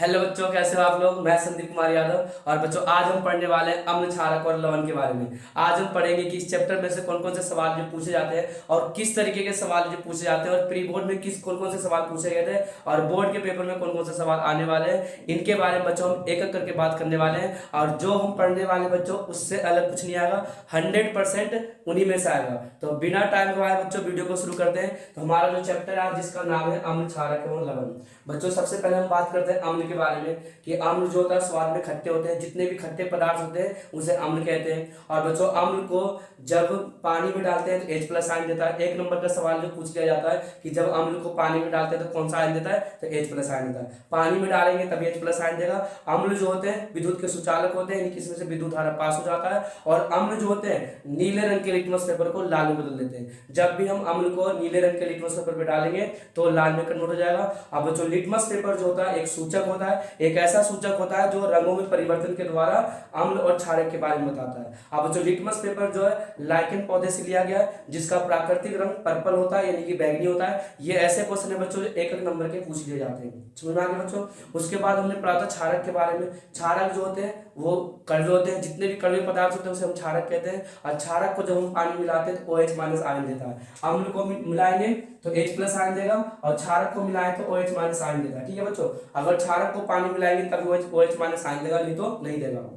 Hello बच्चों, कैसे हो आप लोग। मैं संदीप कुमार यादव। और बच्चों, आज हम पढ़ने वाले हैं अम्ल क्षारक और लवण के बारे में। आज हम पढ़ेंगे कि इस चैप्टर में से कौन कौन से सवाल जो पूछे जाते हैं और किस तरीके के सवाल जो पूछे जाते हैं, और प्री बोर्ड में किस कौन कौन से सवाल पूछे गए थे और बोर्ड के पेपर में कौन कौन से सवाल आने वाले हैं, इनके बारे में बच्चों हम एक एक करके बात करने वाले हैं। और जो हम पढ़ने वाले बच्चों, उससे अलग कुछ नहीं आएगा, 100% उन्हीं में से आएगा। तो बिना टाइम गवाए बच्चों वीडियो को शुरू करते हैं। तो हमारा जो चैप्टर है जिसका नाम है अम्ल क्षारक एवं लवण। बच्चों, सबसे पहले हम बात करते हैं अम्ल के बारे में कि अम्ल जो होता है स्वाद में खट्टे होते हैं। जितने भी खट्टे पदार्थ होते हैं उसे अम्ल कहते हैं। और बच्चों, अम्ल को जब पानी में डालते हैं तो H प्लस आयन देता है। एक नंबर का सवाल जो पूछ लिया जाता है कि जब अम्ल को पानी में डालते हैं तो कौन सा आयन देता है, तो H प्लस आयन देता है। पानी में डालेंगे तभी H प्लस आयन देगा। अम्ल जो होते हैं विद्युत के सुचालक होते हैं, इनकी इसमें से विद्युत धारा पास हो जाता है। और अम्ल जो होते हैं नीले रंग के लिटमस पेपर को लाल में बदल देते हैं। जब भी हम अम्ल को नीले रंग के लिटमस पेपर पे डालेंगे तो लाल में कन्वर्ट हो जाएगा। अब बच्चों, लिटमस पेपर जो होता है एक सूचक होता है, एक ऐसा सूचक होता है जो रंगों में परिवर्तन के द्वारा अम्ल और क्षारक के बारे में बताता है। अब जो लिटमस पेपर जो है लाइकेन पौधे से लिया गया है, जिसका प्राकृतिक रंग पर्पल होता है, यानी कि बैंगनी होता है। ये ऐसे क्वेश्चन है बच्चों जो एक एक नंबर के पूछ लिए जाते हैं। समझ में आ गया बच्चों। उसके बाद हमने पढ़ा था क्षारक के बारे में। क्षारक जो होते हैं वो कड़वे होते हैं। जितने भी कड़वे पदार्थ होते हैं उसे हम क्षारक कहते हैं। और क्षारक को जब हम पानी मिलाते हैं तो OH माइनस आयन देता है। अम्ल को मिलाएंगे तो H प्लस आयन देगा, और क्षारक को मिलाएं तो OH माइनस आयन देगा। ठीक है बच्चों। अगर क्षारक को पानी मिलाएंगे तब OH माइनस आयन देगा, नहीं तो नहीं देगा।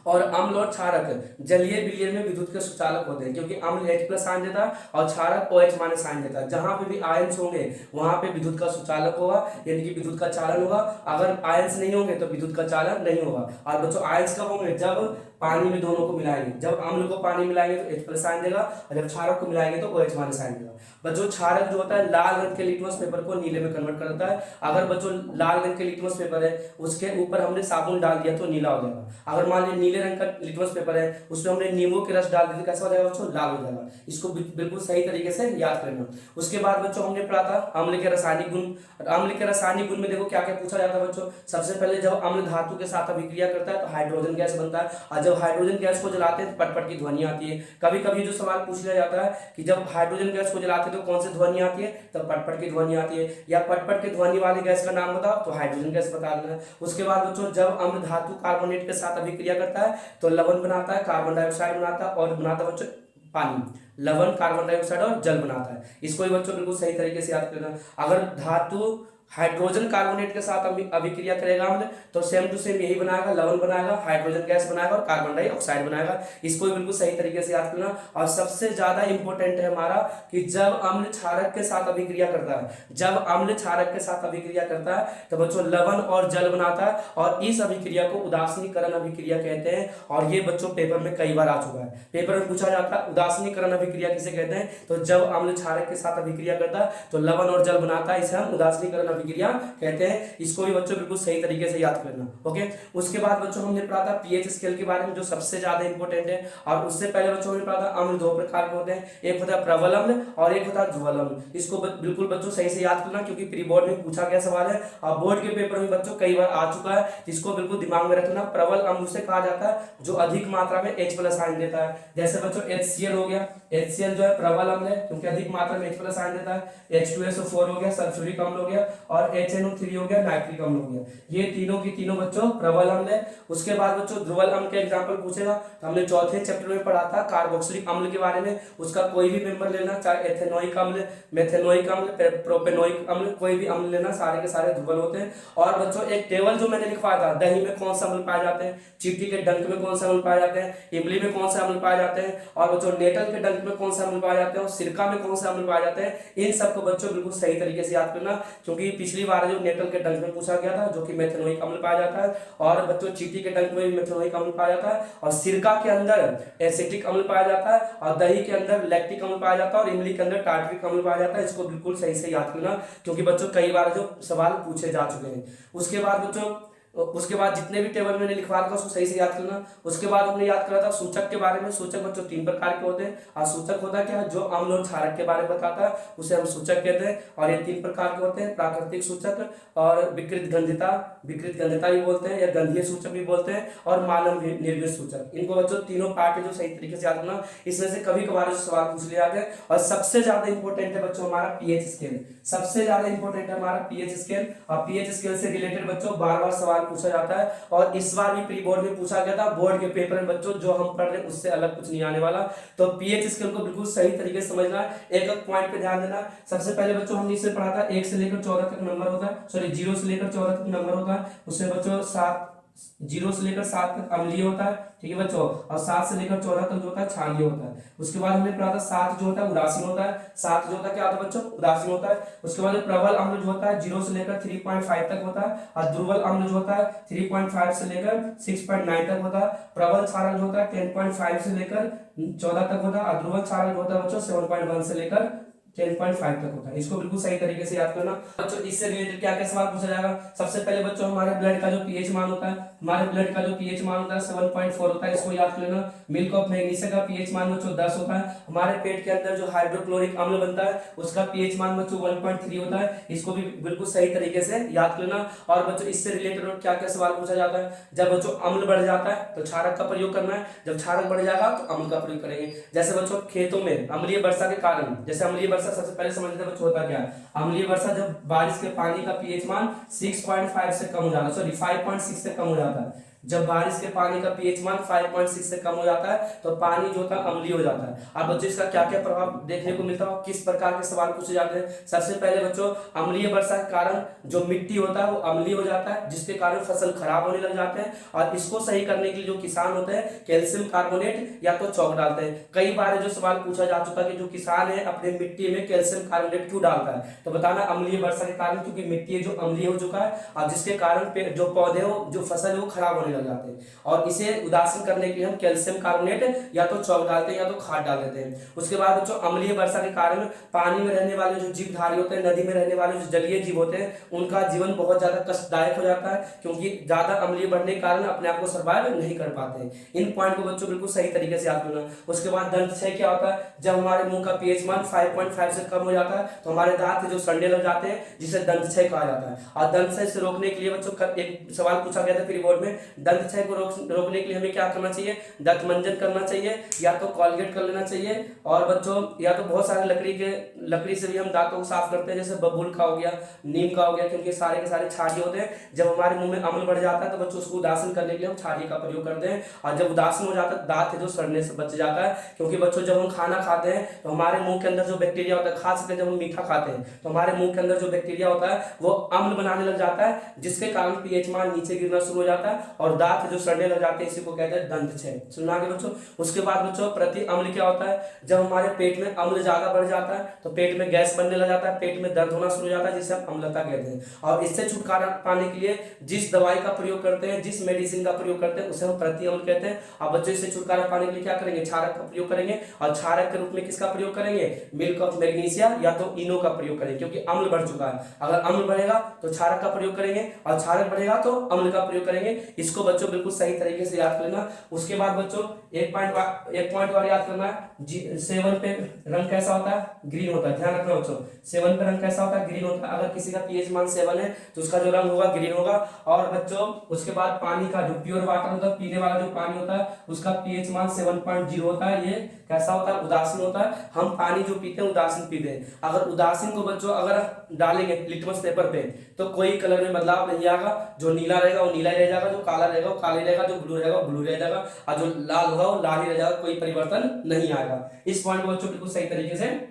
और अम्ल और क्षारक जलीय विलयन में विद्युत के सुचालक होते हैं, क्योंकि अम्ल H प्लस आयन देता है और क्षारक OH माइनस आयन देता है। जहां पे भी आयंस होंगे वहां पे विद्युत का सुचालक होगा, यानी कि विद्युत का चालन होगा। अगर आयंस नहीं होंगे तो विद्युत का चालन नहीं होगा। और बच्चों, आयंस कब होंगे, जब पानी में दोनों को मिलाएंगे। जब अम्ल को पानी मिलाएंगे तो H प्लस आयन देगा, और जब क्षारक को मिलाएंगे तो OH माइनस आयन देगा। बच्चों, क्षारक जो होता है लाल रंग के लिटमस पेपर को नीले में कन्वर्ट कर देता है। अगर बच्चों लाल रंग के लिटमस पेपर है उसके ऊपर हमने साबुन डाल दिया तो नीला हो जाएगा। अगर मान लीजिए नीले रंग का लिटमस पेपर है उसमें हमने नींबू के रस डाल दिया, कैसा हो जाएगा बच्चों, लाल हो जाएगा। इसको बिल्कुल सही तरीके से याद करना। उसके बाद बच्चों हमने पढ़ा था अम्ल के रासायनिक गुण। अम्ल के रासायनिक गुण में देखो क्या क्या पूछा जाता है बच्चों। सबसे पहले जब अम्ल धातु के साथ अभिक्रिया करता है तो हाइड्रोजन गैस बनता है, और जब हाइड्रोजन गैस को जलाते हैं तो पटपट की ध्वनि आती है। कभी कभी जो सवाल पूछ लिया जाता है कि जब हाइड्रोजन गैस को जलाते हैं तो कौन सी ध्वनि आती है, तो पटपट की ध्वनि आती है। या पटपट की ध्वनि वाली गैस का नाम बताओ, तो हाइड्रोजन गैस बता देना। उसके बाद बच्चों, जब अम्ल धातु कार्बोनेट के साथ अभिक्रिया करता है तो लवण बनाता है, कार्बन डाइऑक्साइड बनाता है, और बनाता है बच्चों पानी। लवण कार्बन डाइऑक्साइड और जल बनाता है। इसको भी बच्चों बिल्कुल सही तरीके से याद करना। अगर धातु हाइड्रोजन कार्बोनेट के साथ अभिक्रिया करेगा अम्ल तो सेम टू सेम यही बनाएगा, लवण बनाएगा, हाइड्रोजन गैस बनाएगा और कार्बन डाइऑक्साइड बनाएगा। इसको भी बिल्कुल सही तरीके से याद करना। और सबसे ज्यादा इंपॉर्टेंट है हमारा कि जब अम्ल क्षारक के साथ अभिक्रिया करता है, जब अम्ल क्षारक के साथ अभिक्रिया करता है तो बच्चों लवण और जल बनाता है, और इस अभिक्रिया को उदासीनीकरण अभिक्रिया कहते हैं। और ये बच्चों पेपर में कई बार आ चुका है। पेपर में पूछा जाता है उदासीनीकरण अभिक्रिया किसे कहते हैं, तो जब अम्ल क्षारक के साथ अभिक्रिया करता है तो लवण और जल बनाता है, इसे हम उदासीनीकरण अभिक्रिया कहते हैं। इसको भी बच्चों बिल्कुल सही तरीके से याद करना। ओके। उसके बाद बच्चों हमने पढ़ा था पीएच स्केल के बारे में, जो सबसे ज्यादा इंपॉर्टेंट है। और उससे पहले बच्चों हमने पढ़ा था अम्ल दो प्रकार के होते हैं, एक होता है प्रबल अम्ल और एक होता है ध्रुवल अम्ल। इसको बिल्कुल बच्चों सही से याद करना, क्योंकि प्री बोर्ड में पूछा गया सवाल है और बोर्ड के पेपर में बच्चों कई बार आ चुका है। इसको बिल्कुल दिमाग में रखना। प्रबल अम्ल उसे कहा जाता है जो अधिक मात्रा में H प्लस आयन देता है। जैसे बच्चों HCl हो गया, HCl जो है प्रबल अम्ल है क्योंकि अधिक मात्रा में H प्लस आयन देता है। H2SO4 हो गया, सल्फ्यूरिक अम्ल हो गया, और HNO3 हो गया, नाइट्रिक अम्ल हो गया। ये तीनों की तीनों बच्चों प्रबल अम्ल है। उसके बाद बच्चों ध्रुवल अम्ल के एग्जांपल पूछेगा तो हमने चौथे चैप्टर में पढ़ा था कार्बोक्सिलिक अम्ल के बारे में। उसका कोई भी मेंबर लेना, चाहे एथेनोइक अम्ल, मेथेनोइक अम्ल, प्रोपेनोइक अम्ल, कोई भी अम्ल लेना, सारे के सारे ध्रुवल होते हैं। और बच्चों एक टेबल जो मैंने लिखवाया था, दही में कौन सा अम्ल पाए जाते हैं, चींटी के डंक में कौन सा अम्ल पाए जाते हैं, इमली में कौन सा अम्ल पाए जाते हैं, और बच्चों नेटल के डंक में कौन सा अम्ल पाए जाते हैं, और सिरका में कौन सा अम्ल पाए जाते हैं, इन सबको बच्चों बिल्कुल सही तरीके से याद करना। क्योंकि पिछली बार जो नेटल के डंक में पूछा गया था जो कि मेथेनोइक अम्ल पाया जाता है, और बच्चों चींटी के डंक में भी मेथेनोइक अम्ल पाया जाता है, और सिरका के अंदर एसिटिक अम्ल पाया जाता है, और दही के अंदर लैक्टिक अम्ल पाया जाता है, और इमली के अंदर टार्टरिक अम्ल पाया जाता है। इसको बिल्कुल सही से याद करना, क्योंकि बच्चों कई बार जो सवाल पूछे जा चुके हैं। उसके बाद बच्चों उसके बाद जितने भी टेबल मैंने लिखवा रखा उसको सही से याद करना। उसके बाद हमने याद करा था सूचक के बारे में। सूचक बच्चों 3 प्रकार के होते हैं। और सूचक होता है क्या, जो अम्ल और क्षारक के बारे में बताता है उसे हम सूचक कहते हैं। और ये 3 प्रकार के होते हैं, प्राकृतिक सूचक और विकृत गंधिता भी बोलते हैं या गंधीय सूचक भी बोलते हैं, और मानव निर्मित सूचक। इनको बच्चों तीनों पार्ट है जो सही तरीके से याद करना। इसमें से कभी कभार सवाल पूछ लिया गया। और सबसे ज्यादा इंपॉर्टेंट है बच्चों हमारा पीएच स्केल। सबसे ज्यादा इंपॉर्टेंट है हमारा पीएच स्केल। और पीएच स्केल से रिलेटेड बच्चों बार बार सवाल पूछा जाता है। और इस बार भी प्री बोर्ड में पूछा गया था। बोर्ड के पेपर में बच्चों जो हम पढ़ रहे हैं उससे अलग कुछ नहीं आने वाला। तो पीएच स्केल को बिल्कुल सही तरीके से समझना है, एक एक पॉइंट पे ध्यान देना। सबसे पहले बच्चों हमने इसे पढ़ा था 1 से लेकर 14 तक नंबर होता है, सॉरी 0 से लेकर 14 तक नंबर होता है। उससे बच्चों 0 से लेकर 7 तक अम्लीय होता है, ठीक है बच्चों। और 7 से लेकर 14 तक जो होता है क्षारीय होता है। उसके बाद हमने पढ़ा था 7 जो होता है उदासीन होता है। 7 जो होता है क्या होता है बच्चों, उदासीन होता है। उसके बाद प्रबल अम्ल जो होता है 0 से लेकर 3.5 तक होता है। और दुर्बल अम्ल जो होता है 3.5 से लेकर 6.9 तक होता है। प्रबल क्षारक जो होता है 10.5 से लेकर 14 तक होता है। और दुर्बल क्षारक जो होता है बच्चों 7.1 से लेकर 10.5 तक होता है। इसको बिल्कुल सही तरीके से याद करना बच्चों। इससे रिलेटेड क्या क्या सवाल पूछा जाएगा। सबसे पहले बच्चों हमारे ब्लड का जो पीएच मान होता है, हमारे ब्लड का जो पीएच मान होता है 7.4 होता है, इसको याद कर लेना। मिल्क ऑफ मैग्नीशिया का पीएच मान बच्चों 10 होता है। हमारे पेट के अंदर जो हाइड्रोक्लोरिक अम्ल बनता है उसका पीएच मान बच्चों 1.3 होता है। इसको भी बिल्कुल सही तरीके से याद कर लेना। और बच्चों इससे रिलेटेड क्या क्या सवाल पूछा जाता है। जब बच्चों अम्ल बढ़ जाता है तो क्षारक का प्रयोग करना है, जब क्षारक बढ़ जाएगा तो अम्ल का प्रयोग करेंगे। जैसे बच्चों खेतों में अम्लीय वर्षा के कारण, जैसे अम्लीय वर्षा सबसे पहले समझ बच्चों होता क्या है। अम्लीय वर्षा जब बारिश के पानी का पीएच मान 6.5 से कम हो जाता है, सॉरी 5.6 से कम हो जाता है। जब बारिश के पानी का पीएच मान 5.6 से कम हो जाता है तो पानी जो होता है अम्लीय हो जाता है। अब बच्चों इसका क्या क्या प्रभाव देखने को मिलता है, किस प्रकार के सवाल पूछे जाते हैं। सबसे पहले बच्चों अम्लीय वर्षा के कारण जो मिट्टी होता है वो अम्लीय हो जाता है, जिसके कारण फसल खराब होने लग जाते हैं। और इसको सही करने के लिए जो किसान होते हैं कैल्शियम कार्बोनेट या तो चौक डालते हैं। कई बार जो सवाल पूछा जा चुका है कि जो किसान है अपने मिट्टी में कैल्शियम कार्बोनेट क्यों डालता है, तो बताना अम्लीय वर्षा के कारण, क्योंकि मिट्टी जो अम्लीय हो चुका है और जिसके कारण जो पौधे हो जो फसल है वो खराब होने लग जाते हैं। और इसे उदासीन करने के लिए हम कैल्शियम कार्बोनेट या तो चौक डालते हैं या तो खाद डाल देते हैं। उसके बाद जो अम्लीय वर्षा के कारण पानी में रहने वाले जो जीवधारी होते हैं, नदी में रहने वाले जो जलीय जीव होते हैं, उनका जीवन बहुत ज्यादा कष्टदायक हो जाता है, क्योंकि ज्यादा अम्लीय बढ़ने के कारण अपने आप को सर्वाइव नहीं कर पाते हैं। इन पॉइंट को बच्चों बिल्कुल सही तरीके से याद करना। उसके बाद दंत क्षय क्या होता है, जब हमारे मुंह का पीएच मान 5.5 से कम हो जाता है तो हमारे दांत जो सड़ने लग जाते हैं, जिसे दंत क्षय कहा जाता है। और दंत क्षय से रोकने के लिए बच्चों एक सवाल पूछा गया था प्री बोर्ड में, दंत क्षय को रोकने के लिए हमें क्या करना चाहिए, दांत मंजन करना चाहिए या तो कॉलगेट कर लेना चाहिए। और बच्चों या तो बहुत सारे लकड़ी से भी हम दांतों को साफ करते हैं, जैसे बबूल का हो गया, नीम का हो गया, क्योंकि सारे के सारे क्षारीय होते हैं। जब हमारे मुंह में अम्ल बढ़ जाता है तो बच्चों उसको उदासीन करने के लिए हम क्षारीय का प्रयोग करते हैं। और जब उदासीन हो जाता है दांत जो सड़ने से बच जाता है, क्योंकि बच्चों जब हम खाना खाते हैं तो हमारे मुंह के अंदर जो बैक्टीरिया होता है, खास करके जब हम मीठा खाते हैं तो हमारे मुंह के अंदर जो बैक्टीरिया होता है वो अम्ल बनाने लग जाता है, जिसके कारण पीएच मान नीचे गिरना शुरू हो जाता है और दांत जो सड़ने लग जाते हैं, इसी को कहते हैं दंत क्षय। सुना के बच्चों। उसके बाद बच्चों प्रति अम्ल क्या होता है, जब हमारे पेट में अम्ल ज्यादा बढ़ जाता है तो पेट में गैस बनने लग जाता है, पेट में दर्द होना शुरू हो जाता है, जिसे हम अम्लता कहते हैं। और इससे छुटकारा पाने के लिए जिस दवाई का प्रयोग करते हैं, जिस मेडिसिन का प्रयोग करते हैं, उसे हम प्रति अम्ल कहते हैं। और बच्चों इससे छुटकारा पाने के लिए क्या करेंगे, क्षारक का प्रयोग करेंगे। और क्षारक के रूप में किसका प्रयोग करेंगे, मिल्क ऑफ मैग्नीशिया या तो इनो का प्रयोग करेंगे, क्योंकि अम्ल बढ़ चुका है। अगर अम्ल बढ़ेगा तो क्षारक का प्रयोग करेंगे और क्षारक बढ़ेगा तो अम्ल का प्रयोग करेंगे। इसको बच्चों बिल्कुल सही तरीके से याद कर लेना। उसके बाद बच्चों एक पॉइंट और याद करना है, सेवन पे रंग कैसा होता है, ग्रीन होता है। ध्यान रखना बच्चों, सेवन पे रंग कैसा होता है, ग्रीन होता है। अगर किसी का पीएच मान 7 है तो उसका जो रंग होगा ग्रीन होगा। और बच्चों उसके बाद पानी का जो प्योर वाटर होता है, पीने वाला जो पानी होता है, उसका पीएच मान 7.0 होता है। ये कैसा होता है, उदासीन होता है। हम पानी जो पीते हैं उदासीन पीते हैं। अगर उदासीन को बच्चों अगर डालेंगे लिटमस पेपर पे तो कोई कलर में बदलाव नहीं आएगा। जो नीला रहेगा वो नीला ही रह जाएगा, जो काला रहेगा वो काला ही रहेगा, जो ब्लू रहेगा वो ब्लू रह जाएगा, और जो लाल होगा वो लाल ही रह जाएगा, कोई परिवर्तन नहीं आएगा। इस पॉइंट को बच्चों बिल्कुल सही तरीके से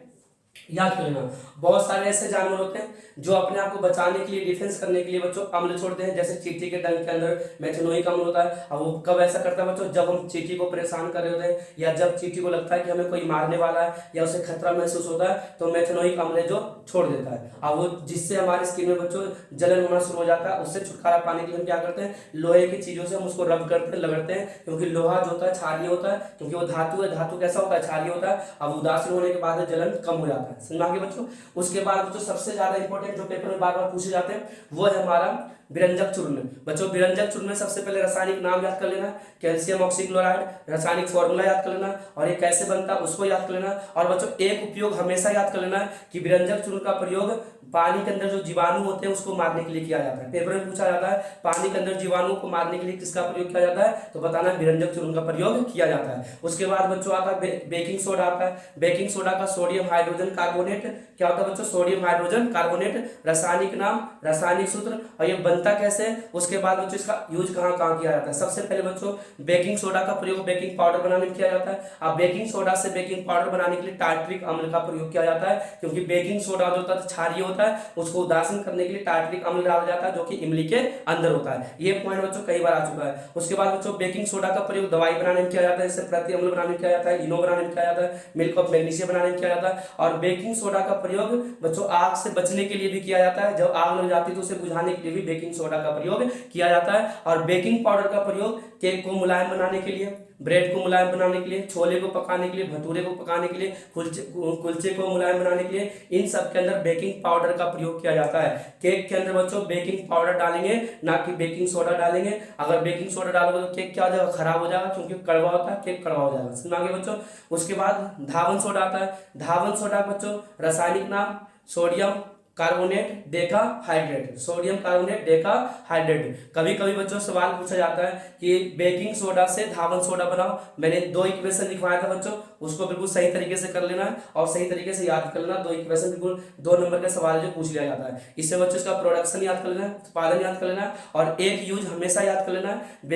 याद कर लेना। बहुत सारे ऐसे जानवर होते हैं जो अपने आप को बचाने के लिए, डिफेंस करने के लिए बच्चों अम्ल छोड़ते हैं। जैसे चींटी के डंक के अंदर मेथनोइक अम्ल होता है। अब वो कब ऐसा करता है बच्चों, जब हम चींटी को परेशान कर रहे होते हैं या जब चींटी को लगता है कि हमें कोई मारने वाला है या उसे खतरा महसूस होता है तो मेथनोइक अम्ल जो छोड़ देता है। अब वो जिससे हमारी स्किन में बच्चों जलन होना शुरू हो जाता है। उससे छुटकारा पाने के लिए हम क्या करते हैं, लोहे की चीजों से हम उसको रब करते हैं, लगड़ते हैं, क्योंकि लोहा जो होता है क्षारीय होता है, क्योंकि वो धातु है। धातु कैसा होता है, क्षारीय होता है। अब उदासीन होने के बाद जलन कम हो जाता है। समझा के बच्चों। उसके बाद जो सबसे ज्यादा इंपॉर्टेंट जो पेपर में बार बार पूछे जाते हैं वो है हमारा विरंजक चूर्ण। बच्चों विरंजक चूर्ण में सबसे पहले रासायनिक नाम याद कर लेना, कैल्शियम ऑक्सीक्लोराइड, रासायनिक फॉर्मूला याद कर लेना और ये कैसे बनता है उसको याद कर लेना। और बच्चों एक उपयोग हमेशा याद कर लेना कि विरंजक चूर्ण का प्रयोग पानी के अंदर जो जीवाणु होते हैं उसको मारने के लिए किया जाता है। पेपर में पूछा जाता है पानी के अंदर जीवाणु को मारने के लिए किसका प्रयोग किया जाता है, तो बताना विरंजक चूर्ण का प्रयोग किया जाता है। उसके बाद बच्चों आता है बेकिंग सोडा आता है। बेकिंग सोडा का सोडियम हाइड्रोजन कार्बोनेट क्या होता है बच्चों, सोडियम हाइड्रोजन कार्बोनेट, रासायनिक नाम, रासायनिक सूत्र और ये बनता कैसे है। उसके बाद बच्चों इसका यूज कहाँ कहाँ किया जाता है। सबसे पहले बच्चों बेकिंग सोडा का प्रयोग बेकिंग पाउडर बनाने में किया जाता है। अब बेकिंग सोडा से बेकिंग पाउडर बनाने के लिए टार्टरिक अम्ल का प्रयोग किया जाता है, क्योंकि बेकिंग सोडा जो होता है क्षारीय होता है, उसको उदासीन करने के लिए टार्टरिक अम्ल डाला जाता है जो कि इमली के अंदर होता है। ये पॉइंट बच्चों कई बार आ चुका है। उसके बाद बच्चों बेकिंग सोडा का प्रयोग दवाई बनाने में किया जाता है, जैसे प्रति अम्ल बनाने में किया जाता है, इनो बनाने में किया जाता है, मिल्क ऑफ मैग्नीशिया बनाने में किया जाता है। और बेकिंग सोडा का प्रयोग बच्चों आग से बचने के लिए भी किया जाता है, जब आग लग जाती है तो उसे बुझाने के लिए भी बेकिंग सोडा का प्रयोग किया जाता है। और बेकिंग पाउडर का प्रयोग केक को मुलायम बनाने के लिए, ब्रेड को मुलायम बनाने के लिए, छोले को पकाने के लिए, भटूरे को पकाने के लिए, कुलचे को मुलायम बनाने के लिए, इन सब के अंदर बेकिंग पाउडर का प्रयोग किया जाता है। केक के अंदर बच्चों बेकिंग पाउडर डालेंगे, ना कि बेकिंग सोडा डालेंगे। अगर बेकिंग सोडा डालोगे तो केक क्या हो जाएगा, खराब हो जाएगा, क्योंकि कड़वा होता है, केक कड़वा हो जाएगा। समझ आगे बच्चों। उसके बाद धावन सोडा आता है। धावन सोडा बच्चों रासायनिक नाम sodium carbonate Deka hydrate, sodium carbonate Deka hydrate. कभी कभी बच्चों सवाल पूछा जाता है कि बेकिंग सोडा से धावन सोडा बनाओ। मैंने 2 इक्वेशन लिखवाया था बच्चों, उसको बिल्कुल सही तरीके से कर लेना है और सही तरीके से याद कर लेना। 2 इक्वेशन बिल्कुल 2 नंबर का सवाल जो पूछ लिया जाता है। इससे बच्चों इसका प्रोडक्शन याद कर लेना है, उत्पादन याद कर लेना है और एक यूज हमेशा याद कर लेना है।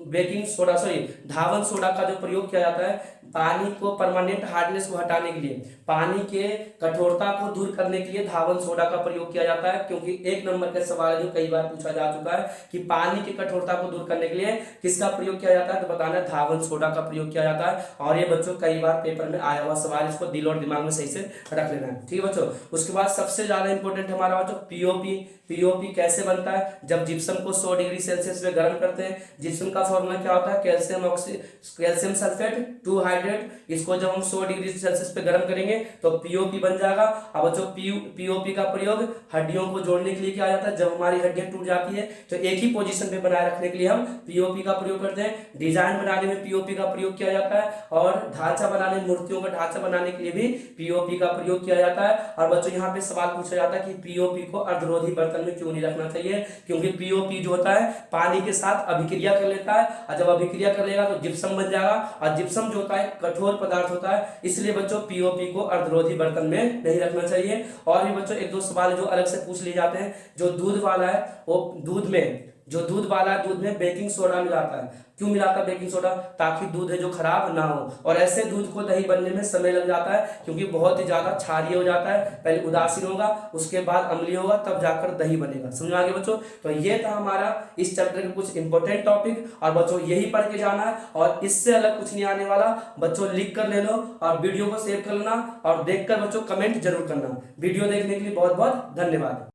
बेकिंग सोडा सॉरी धावन सोडा का जो प्रयोग किया जाता है पानी को परमानेंट हार्डनेस को हटाने के लिए, पानी के कठोरता को दूर करने के लिए धावन सोडा का प्रयोग किया जाता है। क्योंकि 1 नंबर का सवाल जो कई बार पूछा जा चुका है कि पानी की कठोरता को दूर करने के लिए किसका प्रयोग किया जाता है, तो बताना धावन सोडा का प्रयोग किया जाता है। और ये बच्चों कई बार पेपर में आया हुआ सवाल, इसको दिल और दिमाग में सही से रख लेना है। ठीक है बच्चों। उसके बाद सबसे ज्यादा इंपॉर्टेंट हमारा बच्चों पीओपी। पीओपी कैसे बनता है, जब जिप्सम को 100 डिग्री सेल्सियस में गर्म करते हैं। जिप्सम का फॉर्मूला क्या होता है, कैल्शियम सल्फेट 2 हाइड्रेट। इसको जब हम 100 डिग्री सेल्सियस पे गर्म करेंगे तो पीओपी बन जाएगा। अब बच्चों पीओपी का प्रयोग हड्डियों को जोड़ने के लिए किया जाता है। जब हमारी हड्डियां टूट जाती है तो एक ही पोजीशन पे बनाए रखने के लिए हम पीओपी का प्रयोग करते हैं। डिजाइन बनाने में पीओपी का प्रयोग किया जाता है और ढांचा बनाने, मूर्तियों का ढांचा बनाने के लिए भी पीओपी का प्रयोग किया जाता है। और बच्चों यहाँ पे सवाल पूछा जाता है कि पीओपी को अर्धरोधी बर्तन में क्यों नहीं रखना चाहिए, क्योंकि पीओपी जो होता है पानी के साथ अभिक्रिया कर लेता है और जब अभिक्रिया कर लेगा तो जिप्सम बन जाएगा और जिप्सम जो होता है कठोर पदार्थ होता है, इसलिए बच्चों पीओपी को अर्धरोधी बर्तन में नहीं रखना चाहिए। और भी बच्चों 1-2 सवाल जो अलग से पूछ लिए जाते हैं। जो दूध वाला है वो दूध में बेकिंग सोडा मिलाता है। क्यों मिलाता है बेकिंग सोडा, ताकि दूध है जो खराब ना हो। और ऐसे दूध को दही बनने में समय लग जाता है, क्योंकि बहुत ही ज्यादा क्षारीय हो जाता है। पहले उदासीन होगा, उसके बाद अम्लीय होगा, तब जाकर दही बनेगा। समझ में आ गया बच्चों। तो ये था हमारा इस चैप्टर के कुछ इंपॉर्टेंट टॉपिक और बच्चों यही पढ़ के जाना है और इससे अलग कुछ नहीं आने वाला। बच्चों लिख कर ले लो और वीडियो को सेव कर लेना और देखकर बच्चों कमेंट जरूर करना। वीडियो देखने के लिए बहुत बहुत धन्यवाद।